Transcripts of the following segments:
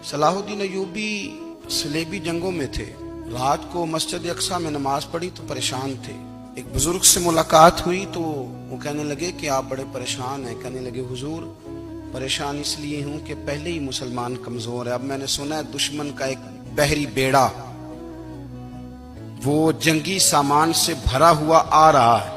صلاح الدین ایوبی صلیبی جنگوں میں تھے. رات کو مسجد اقصی میں نماز پڑھی تو پریشان تھے. ایک بزرگ سے ملاقات ہوئی تو وہ کہنے لگے کہ آپ بڑے پریشان ہیں. کہنے لگے حضور پریشان اس لیے ہوں کہ پہلے ہی مسلمان کمزور ہے. اب میں نے سنا ہے دشمن کا ایک بحری بیڑا وہ جنگی سامان سے بھرا ہوا آ رہا ہے.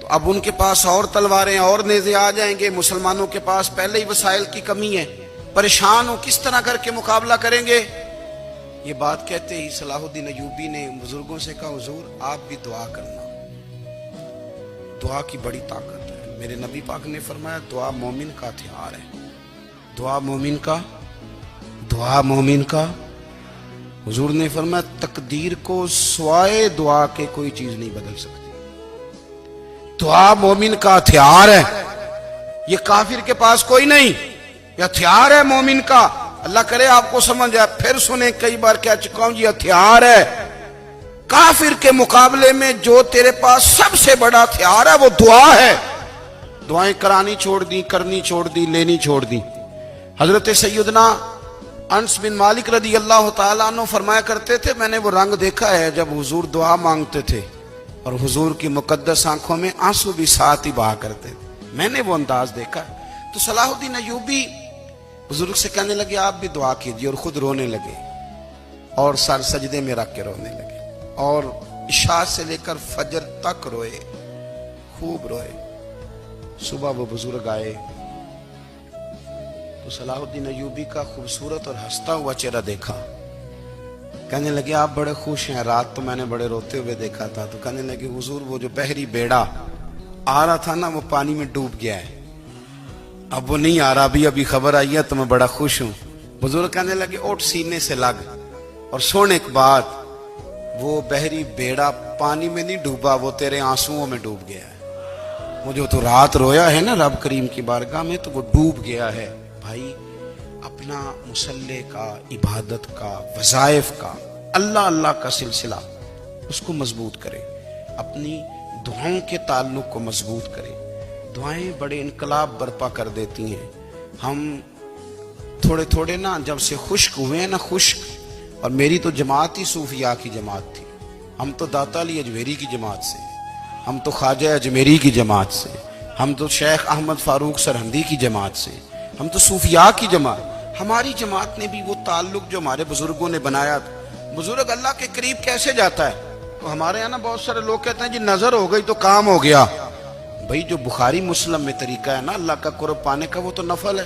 تو اب ان کے پاس اور تلواریں اور نیزے آ جائیں گے. مسلمانوں کے پاس پہلے ہی وسائل کی کمی ہے. پریشان ہو کس طرح کر کے مقابلہ کریں گے. یہ بات کہتے ہی صلاح الدین ایوبی نے بزرگوں سے کہا حضور آپ بھی دعا کرنا. دعا کی بڑی طاقت ہے. میرے نبی پاک نے فرمایا دعا مومن کا ہتھیار ہے. دعا مومن کا. حضور نے فرمایا تقدیر کو سوائے دعا کے کوئی چیز نہیں بدل سکتی. دعا مومن کا ہتھیار ہے. یہ کافر کے پاس کوئی نہیں. یہ ہتھیار ہے مومن کا. اللہ کرے آپ کو سمجھ آئے. پھر سنیں کئی بار کہہ چکا ہوں یہ ہتھیار ہے. کافر کے مقابلے میں جو تیرے پاس سب سے بڑا ہتھیار ہے وہ دعا ہے. دعائیں کرانی چھوڑ دی, کرنی چھوڑ دی, لینی چھوڑ دی. حضرت سیدنا انس بن مالک رضی اللہ تعالیٰ عنہ فرمایا کرتے تھے میں نے وہ رنگ دیکھا ہے جب حضور دعا مانگتے تھے اور حضور کی مقدس آنکھوں میں آنسو بھی ساتھ ہی بہا کرتے تھے. میں نے وہ انداز دیکھا. تو صلاح الدین ایوبی بزرگ سے کہنے لگے آپ بھی دعا کیجیے, اور خود رونے لگے اور سر سجدے میں رکھ کے رونے لگے اور عشاء سے لے کر فجر تک روئے, خوب روئے. صبح وہ بزرگ آئے تو صلاح الدین ایوبی کا خوبصورت اور ہنستا ہوا چہرہ دیکھا. کہنے لگے آپ بڑے خوش ہیں. رات تو میں نے بڑے روتے ہوئے دیکھا تھا. تو کہنے لگے حضور وہ جو بحری بیڑا آ رہا تھا نا وہ پانی میں ڈوب گیا ہے. اب وہ نہیں آ رہا. ابھی خبر آئی ہے تو میں بڑا خوش ہوں. بزرگ کہنے لگے اٹھ سینے سے لگ اور سن ایک بات, وہ بحری بیڑا پانی میں نہیں ڈوبا, وہ تیرے آنسوؤں میں ڈوب گیا ہے. وہ جو تو رات رویا ہے نا رب کریم کی بارگاہ میں تو وہ ڈوب گیا ہے. بھائی اپنا مصلے کا, عبادت کا, وظائف کا, اللہ کا سلسلہ اس کو مضبوط کرے. اپنی دعاؤں کے تعلق کو مضبوط کرے. دعائیں بڑے انقلاب برپا کر دیتی ہیں. ہم تھوڑے نا جب سے خشک ہوئے ہیں نا, خشک, اور میری تو جماعت ہی صوفیاء کی جماعت تھی. ہم تو داتا علی اجمیری کی جماعت سے, ہم تو خواجہ اجمیری کی جماعت سے, ہم تو شیخ احمد فاروق سرہندی کی جماعت سے, ہم تو صوفیاء کی جماعت. ہماری جماعت نے بھی وہ تعلق جو ہمارے بزرگوں نے بنایا تھا. بزرگ اللہ کے قریب کیسے جاتا ہے؟ تو ہمارے یہاں نا بہت سارے لوگ کہتے ہیں جی نظر ہو گئی تو کام ہو گیا. بھائی جو بخاری مسلم میں طریقہ ہے نا اللہ کا قرب پانے کا وہ تو نفل ہے.